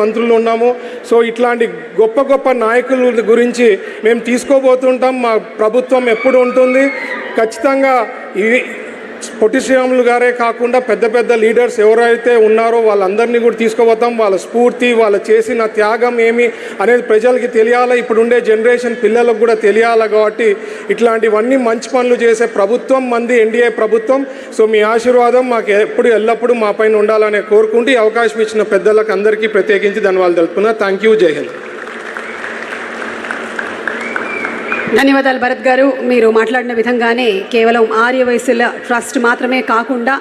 మంత్రులు ఉన్నాము. సో ఇట్లాంటి గొప్ప గొప్ప నాయకుల గురించి మేము తీసుకోబోతుంటాం. మా ప్రభుత్వం ఎప్పుడు ఉంటుంది. ఖచ్చితంగా ఇది పొట్టి శ్రీరాములు గారే కాకుండా పెద్ద పెద్ద లీడర్స్ ఎవరైతే ఉన్నారో వాళ్ళందరినీ కూడా తీసుకోబోతాం. వాళ్ళ స్ఫూర్తి, వాళ్ళు చేసిన త్యాగం ఏమి అనేది ప్రజలకి తెలియాలి. ఇప్పుడు ఉండే జనరేషన్ పిల్లలకు కూడా తెలియాలి. కాబట్టి ఇట్లాంటివన్నీ మంచి పనులు చేసే ప్రభుత్వం మంది ఎన్డీఏ ప్రభుత్వం. సో మీ ఆశీర్వాదం మాకు ఎప్పుడు ఎల్లప్పుడూ మా పైన ఉండాలని కోరుకుంటూ ఈ అవకాశం ఇచ్చిన పెద్దలకు అందరికీ ప్రత్యేకించి ధన్యవాదాలు తెలుపుతున్నా. Thank you. జై హింద్. ధన్యవాదాలు భరత్ గారు. మీరు మాట్లాడిన విధంగానే కేవలం ఆర్యవైశ్యుల ట్రస్ట్ మాత్రమే కాకుండా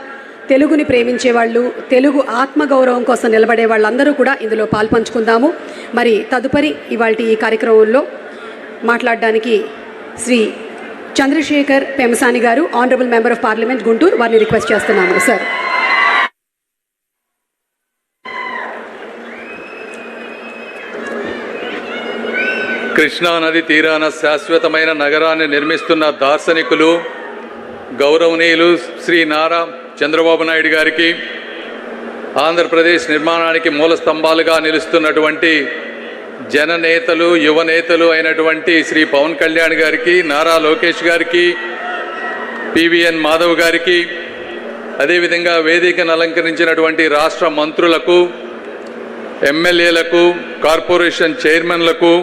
తెలుగుని ప్రేమించే వాళ్ళు, తెలుగు ఆత్మగౌరవం కోసం నిలబడే వాళ్ళందరూ కూడా ఇందులో పాల్పంచుకుందాము. మరి తదుపరి ఇవాల్టి ఈ కార్యక్రమంలో మాట్లాడడానికి శ్రీ చంద్రశేఖర్ పెమసాని గారు, honourable member of parliament Guntur, వారిని రిక్వెస్ట్ చేస్తున్నాము. సార్. కృష్ణానది తీరాన శాశ్వతమైన నగరాన్ని నిర్మిస్తున్న దార్శనికులు గౌరవనీయులు శ్రీ నారా చంద్రబాబు నాయుడు గారికి, ఆంధ్రప్రదేశ్ నిర్మాణానికి మూల స్తంభాలుగా నిలుస్తున్నటువంటి జననేతలు, యువనేతలు అయినటువంటి శ్రీ పవన్ కళ్యాణ్ గారికి, నారా లోకేష్ గారికి, పివిఎన్ మాధవ్ గారికి, అదేవిధంగా వేదికను అలంకరించినటువంటి రాష్ట్ర మంత్రులకు, ఎమ్మెల్యేలకు, కార్పొరేషన్ చైర్మన్లకు,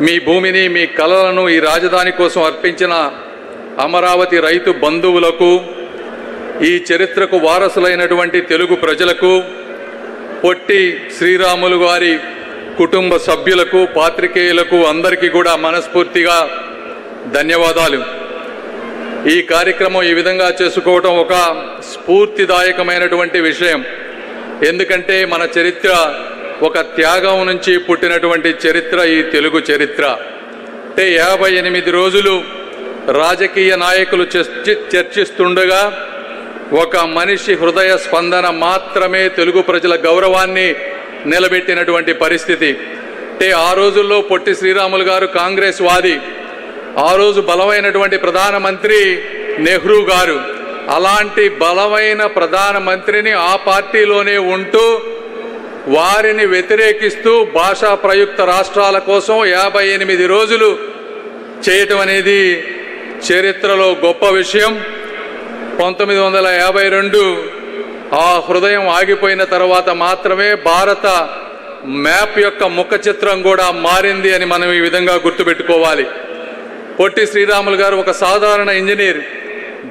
మీ భూమిని, మీ కలలను ఈ రాజధాని కోసం అర్పించిన అమరావతి రైతు బంధువులకు, ఈ చరిత్రకు వారసులైనటువంటి తెలుగు ప్రజలకు, పొట్టి శ్రీరాములు వారి కుటుంబ సభ్యులకు, పాత్రికేయులకు అందరికీ కూడా మనస్ఫూర్తిగా ధన్యవాదాలు. ఈ కార్యక్రమం ఈ విధంగా చేసుకోవడం ఒక స్ఫూర్తిదాయకమైనటువంటి విషయం. ఎందుకంటే మన చరిత్ర ఒక త్యాగం నుంచి పుట్టినటువంటి చరిత్ర ఈ తెలుగు చరిత్ర. అంటే 58 రోజులు రాజకీయ నాయకులు చర్చిస్తుండగా ఒక మనిషి హృదయ స్పందన మాత్రమే తెలుగు ప్రజల గౌరవాన్ని నిలబెట్టినటువంటి పరిస్థితి. అంటే ఆ రోజుల్లో పొట్టి శ్రీరాములు గారు కాంగ్రెస్ వాది, ఆ రోజు బలమైనటువంటి ప్రధానమంత్రి నెహ్రూ గారు. అలాంటి బలమైన ప్రధానమంత్రిని ఆ పార్టీలోనే ఉంటూ వారిని వ్యతిరేకిస్తూ భాషా ప్రయుక్త రాష్ట్రాల కోసం 58 రోజులు చేయటం అనేది చరిత్రలో గొప్ప విషయం. 1952 ఆ హృదయం ఆగిపోయిన తర్వాత మాత్రమే భారత మ్యాప్ యొక్క ముఖ చిత్రం కూడా మారింది అని మనం ఈ విధంగా గుర్తుపెట్టుకోవాలి. పొట్టి శ్రీరాములు గారు ఒక సాధారణ ఇంజనీర్,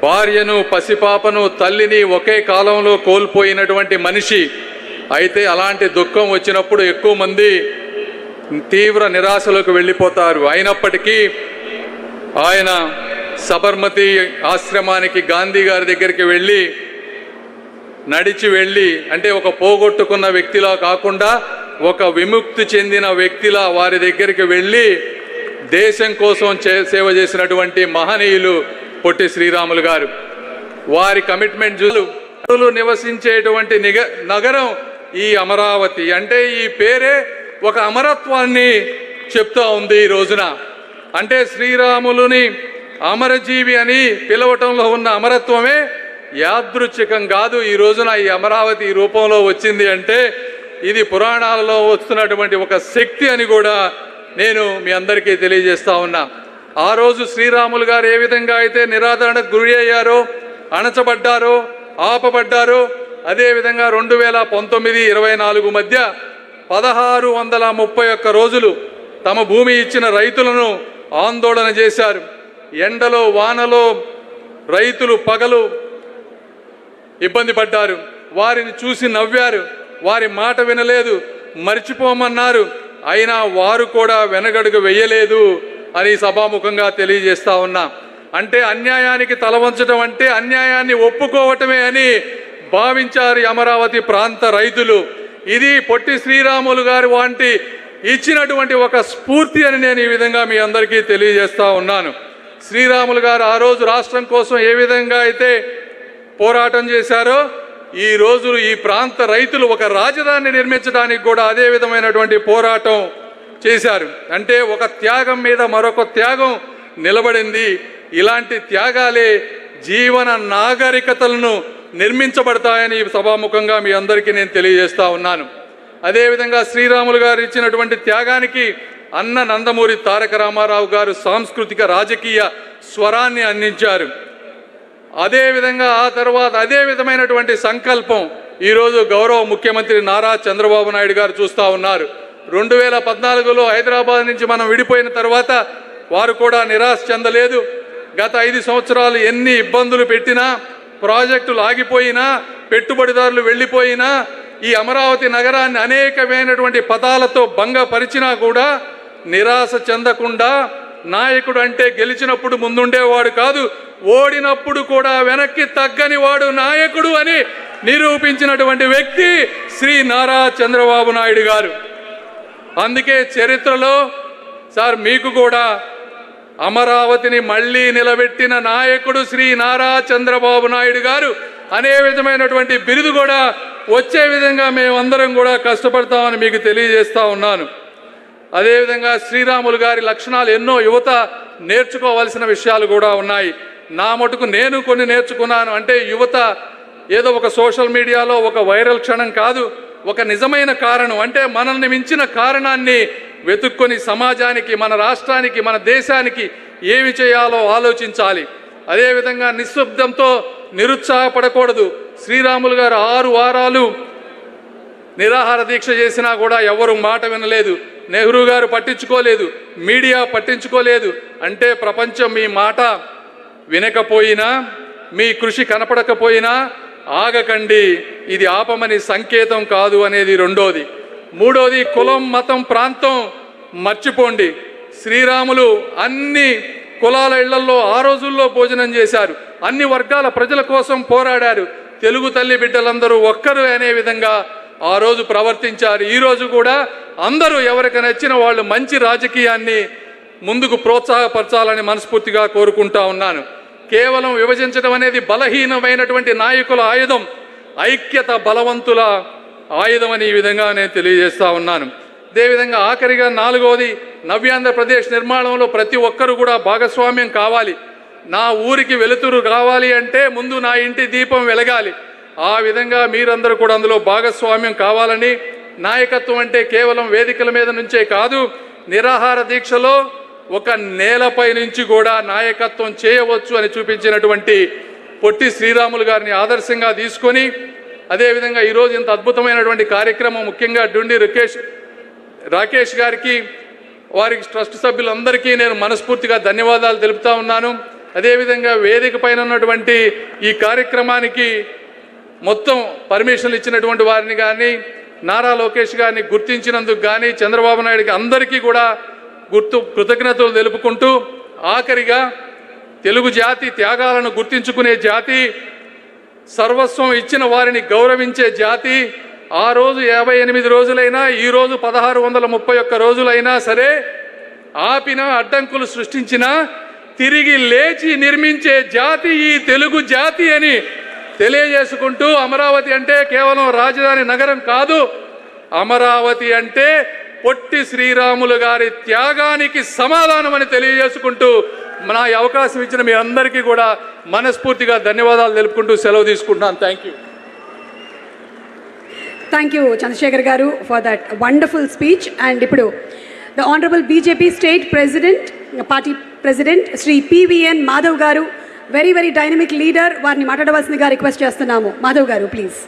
భార్యను, పసిపాపను, తల్లిని ఒకే కాలంలో కోల్పోయినటువంటి మనిషి. అయితే అలాంటి దుఃఖం వచ్చినప్పుడు ఎక్కువ మంది తీవ్ర నిరాశలోకి వెళ్ళిపోతారు. అయినప్పటికీ ఆయన సబర్మతి ఆశ్రమానికి గాంధీ గారి దగ్గరికి వెళ్ళి, నడిచి వెళ్ళి, అంటే ఒక పోగొట్టుకున్న వ్యక్తిలా కాకుండా ఒక విముక్తి చెందిన వ్యక్తిలా వారి దగ్గరికి వెళ్ళి దేశం కోసం సేవ చేసినటువంటి మహనీయులు పొట్టి శ్రీరాములు గారు. వారి కమిట్మెంట్ నివసించేటువంటి నగరం ఈ అమరావతి. అంటే ఈ పేరే ఒక అమరత్వాన్ని చెప్తా ఉంది ఈ రోజున. అంటే శ్రీరాములుని అమరజీవి అని పిలవటంలో ఉన్న అమరత్వమే యాదృచ్ఛికం కాదు. ఈ రోజున ఈ అమరావతి ఈ రూపంలో వచ్చింది అంటే ఇది పురాణాలలో వస్తున్నటువంటి ఒక శక్తి అని కూడా నేను మీ అందరికీ తెలియజేస్తా ఉన్నా. ఆ రోజు శ్రీరాములు గారు ఏ విధంగా అయితే నిరాదరణకు గురి అయ్యారో, అణచబడ్డారో, ఆపబడ్డారో, అదేవిధంగా 2019-24 మధ్య 1631 రోజులు తమ భూమి ఇచ్చిన రైతులను ఆందోళన చేశారు. ఎండలో వానలో రైతులు పగలు ఇబ్బంది పడ్డారు. వారిని చూసి నవ్వారు, వారి మాట వినలేదు, మర్చిపోమన్నారు. అయినా వారు కూడా వెనగడుగు వెయ్యలేదు అని సభాముఖంగా తెలియజేస్తా ఉన్నా. అంటే అన్యాయానికి తలవంచడం అంటే అన్యాయాన్ని ఒప్పుకోవటమే అని భావించారు అమరావతి ప్రాంత రైతులు. ఇది పొట్టి శ్రీరాములు గారు వంటి ఇచ్చినటువంటి ఒక స్ఫూర్తి అని నేను ఈ విధంగా మీ అందరికీ తెలియజేస్తా ఉన్నాను. శ్రీరాములు గారు ఆ రోజు రాష్ట్రం కోసం ఏ విధంగా అయితే పోరాటం చేశారో, ఈ రోజు ఈ ప్రాంత రైతులు ఒక రాజధాని నిర్మించడానికి కూడా అదే విధమైనటువంటి పోరాటం చేశారు. అంటే ఒక త్యాగం మీద మరొక త్యాగం నిలబడింది. ఇలాంటి త్యాగాలే జీవన నాగరికతలను నిర్మించబడతాయని సభాముఖంగా మీ అందరికీ నేను తెలియజేస్తా ఉన్నాను. అదేవిధంగా శ్రీరాములు గారు ఇచ్చినటువంటి త్యాగానికి అన్న నందమూరి తారక రామారావు గారు సాంస్కృతిక రాజకీయ స్వరాన్ని అందించారు. అదేవిధంగా ఆ తర్వాత అదే విధమైనటువంటి సంకల్పం ఈరోజు గౌరవ ముఖ్యమంత్రి నారా చంద్రబాబు నాయుడు గారు చూస్తూ ఉన్నారు. 2014లో హైదరాబాద్ నుంచి మనం విడిపోయిన తర్వాత వారు కూడా నిరాశ చెందలేదు. గత 5 సంవత్సరాలు ఎన్ని ఇబ్బందులు పెట్టినా, ప్రాజెక్టులు ఆగిపోయినా, పెట్టుబడిదారులు వెళ్ళిపోయినా, ఈ అమరావతి నగరాన్ని అనేకమైనటువంటి పదాలతో భంగపరిచినా కూడా నిరాశ చెందకుండా, నాయకుడు అంటే గెలిచినప్పుడు ముందుండేవాడు కాదు, ఓడినప్పుడు కూడా వెనక్కి తగ్గని వాడు నాయకుడు అని నిరూపించినటువంటి వ్యక్తి శ్రీ నారా చంద్రబాబు నాయుడు గారు. అందుకే చరిత్రలో సార్ మీకు కూడా అమరావతిని మళ్ళీ నిలబెట్టిన నాయకుడు శ్రీ నారా చంద్రబాబు నాయుడు గారు అనే విధమైనటువంటి బిరుదు కూడా వచ్చే విధంగా మేమందరం కూడా కష్టపడతామని మీకు తెలియజేస్తా ఉన్నాను. అదేవిధంగా శ్రీరాములు గారి లక్షణాలు ఎన్నో యువత నేర్చుకోవాల్సిన విషయాలు కూడా ఉన్నాయి. నా మటుకు నేను కొన్ని నేర్చుకున్నాను. అంటే యువత ఏదో ఒక సోషల్ మీడియాలో ఒక వైరల్ క్షణం కాదు, ఒక నిజమైన కారణం, అంటే మనల్ని మించిన కారణాన్ని వెతుక్కొని సమాజానికి, మన రాష్ట్రానికి, మన దేశానికి ఏమి చేయాలో ఆలోచించాలి. అదేవిధంగా నిశ్శబ్దంతో నిరుత్సాహపడకూడదు. శ్రీరాములు గారు 6 వారాలు నిరాహార దీక్ష చేసినా కూడా ఎవరు మాట వినలేదు. నెహ్రూ గారు పట్టించుకోలేదు, మీడియా పట్టించుకోలేదు. అంటే ప్రపంచం మీ మాట వినకపోయినా, మీ కృషి కనపడకపోయినా ఆగకండి, ఇది ఆపమని సంకేతం కాదు అనేది రెండోది. మూడోది, కులం, మతం, ప్రాంతం మర్చిపోండి. శ్రీరాములు అన్ని కులాల ఇళ్లలో ఆ రోజుల్లో భోజనం చేశారు, అన్ని వర్గాల ప్రజల కోసం పోరాడారు. తెలుగు తల్లి బిడ్డలందరూ ఒక్కరు అనే విధంగా ఆ రోజు ప్రవర్తించారు. ఈరోజు కూడా అందరూ ఎవరికి నచ్చిన వాళ్ళు మంచి రాజకీయాన్ని ముందుకు ప్రోత్సాహపరచాలని మనస్ఫూర్తిగా కోరుకుంటా ఉన్నాను. కేవలం విభజించడం అనేది బలహీనమైనటువంటి నాయకుల ఆయుధం, ఐక్యత బలవంతుల ఆయుధం అని ఈ విధంగా నేను తెలియజేస్తా ఉన్నాను. అదేవిధంగా ఆఖరిగా 4వది, నవ్యాంధ్రప్రదేశ్ నిర్మాణంలో ప్రతి ఒక్కరూ కూడా భాగస్వామ్యం కావాలి. నా ఊరికి వెలుతురు కావాలి అంటే ముందు నా ఇంటి దీపం వెలగాలి. ఆ విధంగా మీరందరూ కూడా అందులో భాగస్వామ్యం కావాలని, నాయకత్వం అంటే కేవలం వేదికల మీద నుంచే కాదు, నిరాహార దీక్షలో ఒక నేలపై నుంచి కూడా నాయకత్వం చేయవచ్చు అని చూపించినటువంటి పొట్టి శ్రీరాములు గారిని ఆదర్శంగా తీసుకొని, అదేవిధంగా ఈరోజు ఇంత అద్భుతమైనటువంటి కార్యక్రమం ముఖ్యంగా డుండి రాకేష్ గారికి, వారికి ట్రస్ట్ సభ్యులందరికీ నేను మనస్ఫూర్తిగా ధన్యవాదాలు తెలుపుతా ఉన్నాను. అదేవిధంగా వేదిక పైన ఉన్నటువంటి ఈ కార్యక్రమానికి మొత్తం పర్మిషన్లు ఇచ్చినటువంటి వారిని కానీ, నారా లోకేష్ గారిని గుర్తించినందుకు కానీ, చంద్రబాబు నాయుడుకి అందరికీ కూడా కృతజ్ఞతలు తెలుపుకుంటూ, ఆఖరిగా తెలుగు జాతి త్యాగాలను గుర్తించుకునే జాతి, సర్వస్వం ఇచ్చిన వారిని గౌరవించే జాతి. ఆ రోజు 58 రోజులైనా, ఈరోజు 1631 రోజులైనా సరే ఆపిన, అడ్డంకులు సృష్టించినా తిరిగి లేచి నిర్మించే జాతి ఈ తెలుగు జాతి అని తెలియజేసుకుంటూ, అమరావతి అంటే కేవలం రాజధాని నగరం కాదు, అమరావతి అంటే పొట్టి శ్రీరాములు గారి త్యాగానికి సమాధానం అని తెలియజేసుకుంటూ, నా అవకాశం ఇచ్చిన మీ అందరికీ కూడా మనస్ఫూర్తిగా ధన్యవాదాలు తెలుపుకుంటూ సెలవు తీసుకుంటున్నాను. Thank you Chandrashekar garu for that wonderful speech. And ఇప్పుడు the honourable BJP state president, party president Shri PVN Madhav garu, very dynamic leader, వారిని మాట్లాడవలసిందిగా రిక్వెస్ట్ చేస్తున్నాము. మాధవ్ గారు ప్లీజ్.